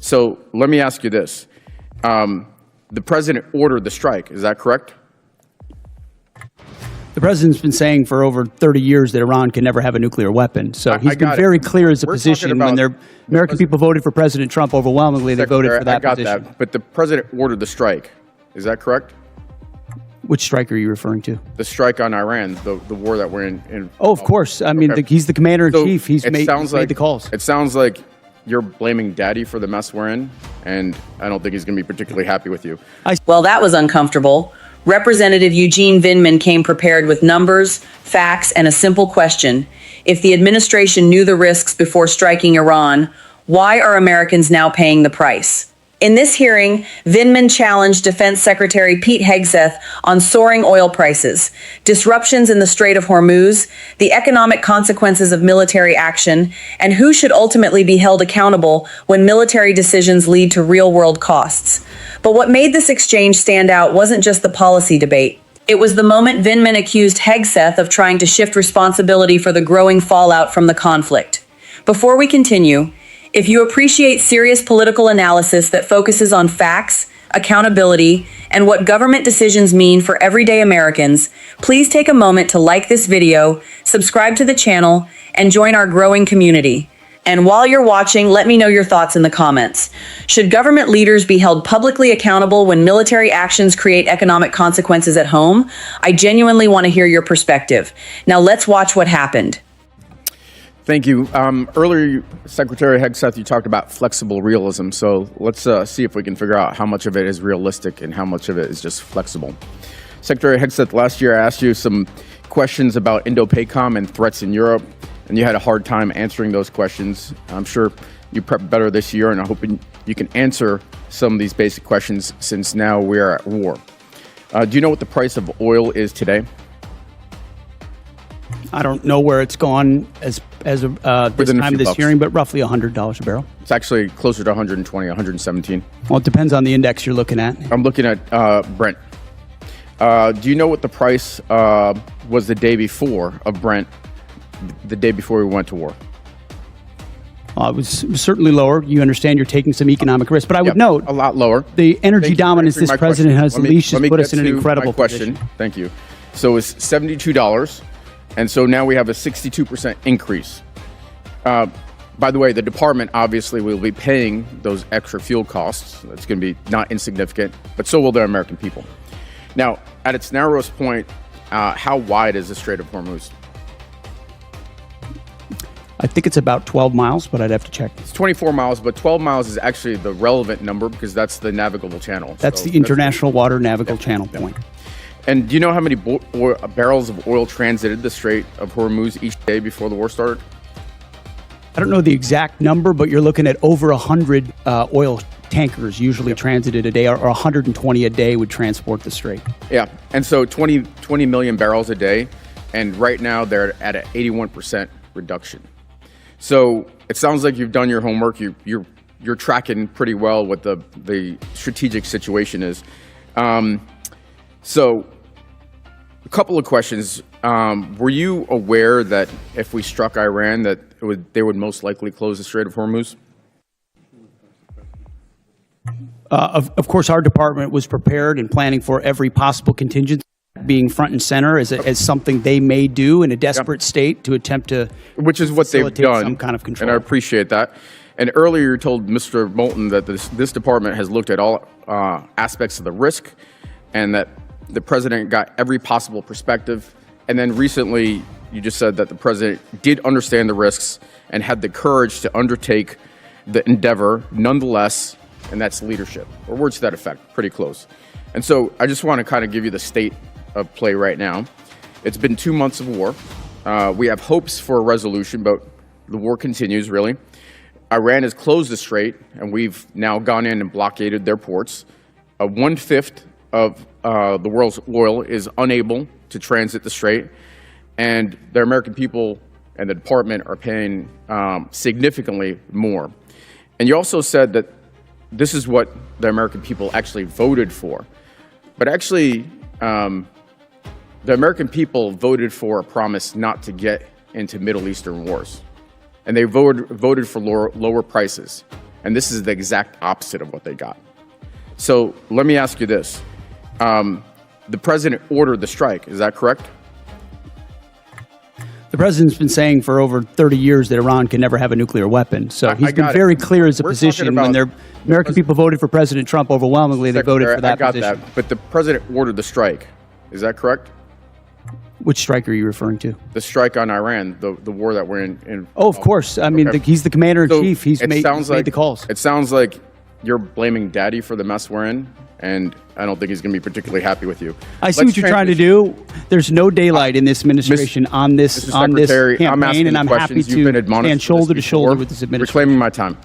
So let me ask you this. The president ordered the strike, is that correct? The president's been saying for over 30 years that Iran can never have a nuclear weapon. So he's been very clear as a position. When the American people voted for President Trump overwhelmingly, they voted for that position. I got that, but the president ordered the strike. Is that correct? Which strike are you referring to? The strike on Iran, the war that we're in. Oh, of course. I mean, he's the commander-in-chief. He's made the calls. It sounds like you're blaming Daddy for the mess we're in, and I don't think he's going to be particularly happy with you. Well, that was uncomfortable. Representative Eugene Vindman came prepared with numbers, facts, and a simple question. If the administration knew the risks before striking Iran, why are Americans now paying the price? In this hearing, Vindman challenged Defense Secretary Pete Hegseth on soaring oil prices, disruptions in the Strait of Hormuz, the economic consequences of military action, and who should ultimately be held accountable when military decisions lead to real-world costs. But what made this exchange stand out wasn't just the policy debate. It was the moment Vindman accused Hegseth of trying to shift responsibility for the growing fallout from the conflict. Before we continue, if you appreciate serious political analysis that focuses on facts, accountability, and what government decisions mean for everyday Americans, please take a moment to like this video, subscribe to the channel, and join our growing community. And while you're watching, let me know your thoughts in the comments. Should government leaders be held publicly accountable when military actions create economic consequences at home? I genuinely want to hear your perspective. Now let's watch what happened. Thank you. Earlier, Secretary Hegseth, you talked about flexible realism. So let's see if we can figure out how much of it is realistic and how much of it is just flexible. Secretary Hegseth, last year I asked you some questions about Indo-PACOM and threats in Europe, and you had a hard time answering those questions. I'm sure you prepped better this year, and I'm hoping you can answer some of these basic questions since now we are at war. Do you know what the price of oil is today? I don't know where it's gone as this time of this hearing, but roughly $100 a barrel. It's actually closer to 120, 117. Well, it depends on the index you're looking at. I'm looking at Brent. Do you know what the price was the day before of Brent, the day before we went to war? It was certainly lower. You understand you're taking some economic risk, but I would note a lot lower. The energy dominance this president has unleashed has put us in an incredible position. Thank you. So it's $72. And so now we have a 62% increase. By the way, the department obviously will be paying those extra fuel costs. That's going to be not insignificant, but so will the American people. Now, at its narrowest point, how wide is the Strait of Hormuz? I think it's about 12 miles, but I'd have to check. It's 24 miles, but 12 miles is actually the relevant number because that's the navigable channel. That's the international water navigable channel point. And do you know how many barrels of oil transited the Strait of Hormuz each day before the war started? I don't know the exact number, but you're looking at over 100 oil tankers usually transited a day, or 120 a day would transport the strait. Yeah, and so 20 million barrels a day, and right now they're at an 81% reduction. So it sounds like you've done your homework. You're tracking pretty well what the strategic situation is. So a couple of questions. Were you aware that if we struck Iran, that they would most likely close the Strait of Hormuz? Of course, our department was prepared and planning for every possible contingency, being front and center as something they may do in a desperate state to attempt to which is what they've done, some kind of control. And I appreciate that. And earlier you told Mr. Moulton that this department has looked at all aspects of the risk and that the president got every possible perspective. And then recently, you just said that the president did understand the risks and had the courage to undertake the endeavor nonetheless, and that's leadership, or words to that effect, pretty close. And so I just want to kind of give you the state of play right now. It's been 2 months of war. We have hopes for a resolution, but the war continues, really. Iran has closed the strait, and we've now gone in and blockaded their ports. 1/5 of the world's oil is unable to transit the strait, and the American people and the department are paying significantly more. And you also said that this is what the American people actually voted for. But actually, the American people voted for a promise not to get into Middle Eastern wars. And they voted for lower prices. And this is the exact opposite of what they got. So let me ask you this. The president ordered the strike. Is that correct? The president's been saying for over 30 years that Iran can never have a nuclear weapon. So he's been very clear as a position. When the American people voted for President Trump overwhelmingly, they voted for that position. I got that, but the president ordered the strike. Is that correct? Which strike are you referring to? The strike on Iran, the war that we're in. Oh, of course. I mean, he's the commander-in-chief. He's made the calls. It sounds like you're blaming Daddy for the mess we're in, and I don't think he's going to be particularly happy with you. I see what you're trying to do. There's no daylight in this administration on this campaign, and I'm happy to stand shoulder to shoulder with this administration. Reclaiming my time.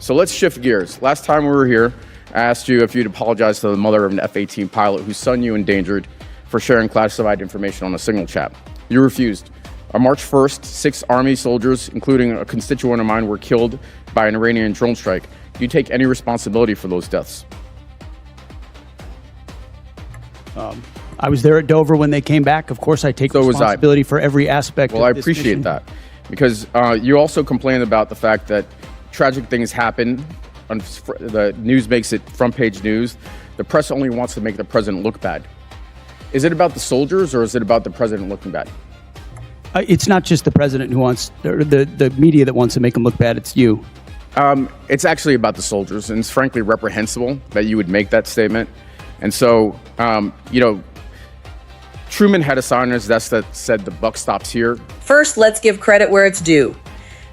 So let's shift gears. Last time we were here, I asked you if you'd apologize to the mother of an F-18 pilot whose son you endangered for sharing classified information on a signal chat. You refused. On March 1st, 6 Army soldiers, including a constituent of mine, were killed by an Iranian drone strike. Do you take any responsibility for those deaths? I was there at Dover when they came back. Of course, I take responsibility for every aspect of this mission. Well, I appreciate that, because you also complained about the fact that tragic things happen. The news makes it front-page news. The press only wants to make the president look bad. Is it about the soldiers, or is it about the president looking bad? It's not just the president who wants, or the media that wants to make him look bad. It's you. It's actually about the soldiers, and it's frankly reprehensible that you would make that statement. And so, Truman had a sign on his desk that said the buck stops here. First, let's give credit where it's due.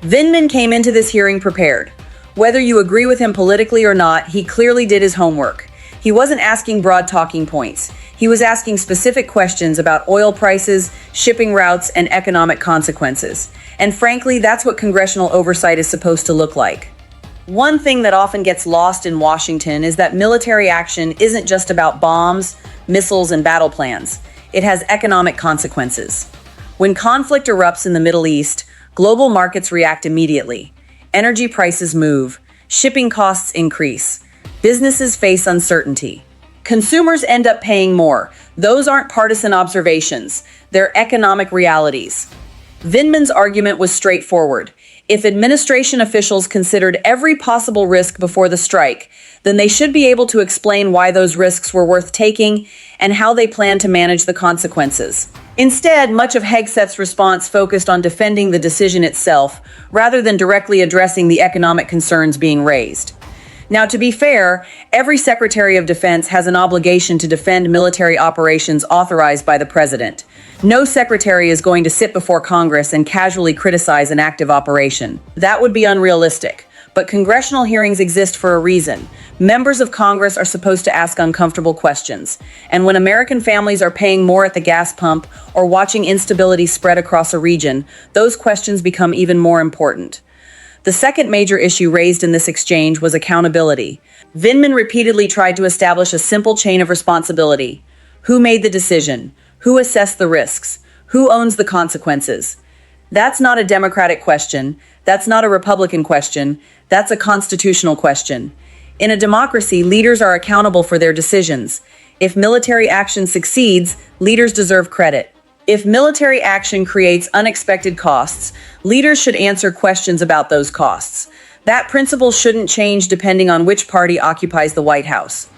Vindman came into this hearing prepared. Whether you agree with him politically or not, he clearly did his homework. He wasn't asking broad talking points. He was asking specific questions about oil prices, shipping routes, and economic consequences. And frankly, that's what congressional oversight is supposed to look like. One thing that often gets lost in Washington is that military action isn't just about bombs, missiles, and battle plans. It has economic consequences. When conflict erupts in the Middle East, global markets react immediately. Energy prices move, shipping costs increase, businesses face uncertainty. Consumers end up paying more. Those aren't partisan observations. They're economic realities. Vindman's argument was straightforward. If administration officials considered every possible risk before the strike, then they should be able to explain why those risks were worth taking and how they plan to manage the consequences. Instead, much of Hegseth's response focused on defending the decision itself, rather than directly addressing the economic concerns being raised. Now, to be fair, every Secretary of Defense has an obligation to defend military operations authorized by the President. No secretary is going to sit before Congress and casually criticize an active operation. That would be unrealistic. But congressional hearings exist for a reason. Members of Congress are supposed to ask uncomfortable questions. And when American families are paying more at the gas pump or watching instability spread across a region, those questions become even more important. The second major issue raised in this exchange was accountability. Vindman repeatedly tried to establish a simple chain of responsibility. Who made the decision? Who assessed the risks? Who owns the consequences? That's not a Democratic question. That's not a Republican question. That's a constitutional question. In a democracy, leaders are accountable for their decisions. If military action succeeds, leaders deserve credit. If military action creates unexpected costs, leaders should answer questions about those costs. That principle shouldn't change depending on which party occupies the White House.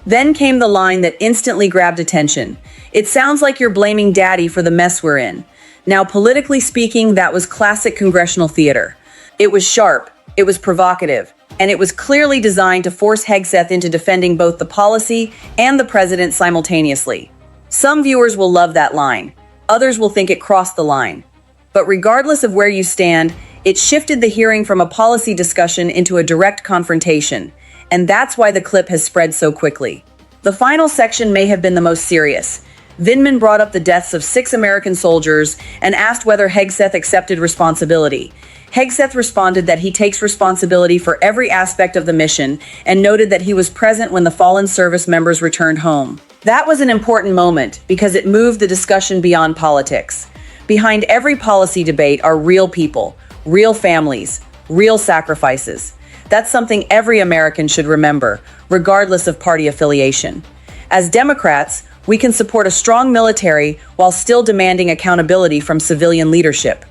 Then came the line that instantly grabbed attention. It sounds like you're blaming Daddy for the mess we're in. Now, politically speaking, that was classic congressional theater. It was sharp, it was provocative, and it was clearly designed to force Hegseth into defending both the policy and the president simultaneously. Some viewers will love that line. Others will think it crossed the line. But regardless of where you stand, it shifted the hearing from a policy discussion into a direct confrontation. And that's why the clip has spread so quickly. The final section may have been the most serious. Vindman brought up the deaths of 6 American soldiers and asked whether Hegseth accepted responsibility. Hegseth responded that he takes responsibility for every aspect of the mission and noted that he was present when the fallen service members returned home. That was an important moment because it moved the discussion beyond politics. Behind every policy debate are real people, real families, real sacrifices. That's something every American should remember, regardless of party affiliation. As Democrats, we can support a strong military while still demanding accountability from civilian leadership.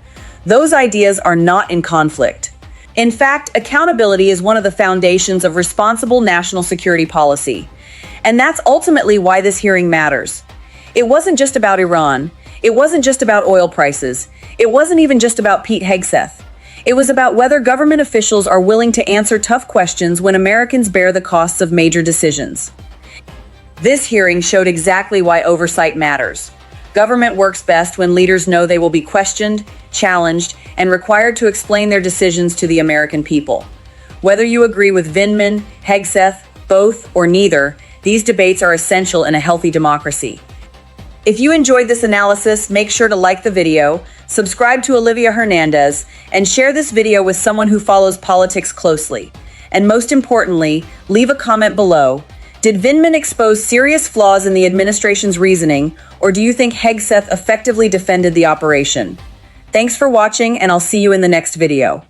Those ideas are not in conflict. In fact, accountability is one of the foundations of responsible national security policy. And that's ultimately why this hearing matters. It wasn't just about Iran. It wasn't just about oil prices. It wasn't even just about Pete Hegseth. It was about whether government officials are willing to answer tough questions when Americans bear the costs of major decisions. This hearing showed exactly why oversight matters. Government works best when leaders know they will be questioned, challenged, and required to explain their decisions to the American people. Whether you agree with Vindman, Hegseth, both, or neither, these debates are essential in a healthy democracy. If you enjoyed this analysis, make sure to like the video, subscribe to Olivia Hernandez, and share this video with someone who follows politics closely. And most importantly, leave a comment below. Did Vindman expose serious flaws in the administration's reasoning, or do you think Hegseth effectively defended the operation? Thanks for watching, and I'll see you in the next video.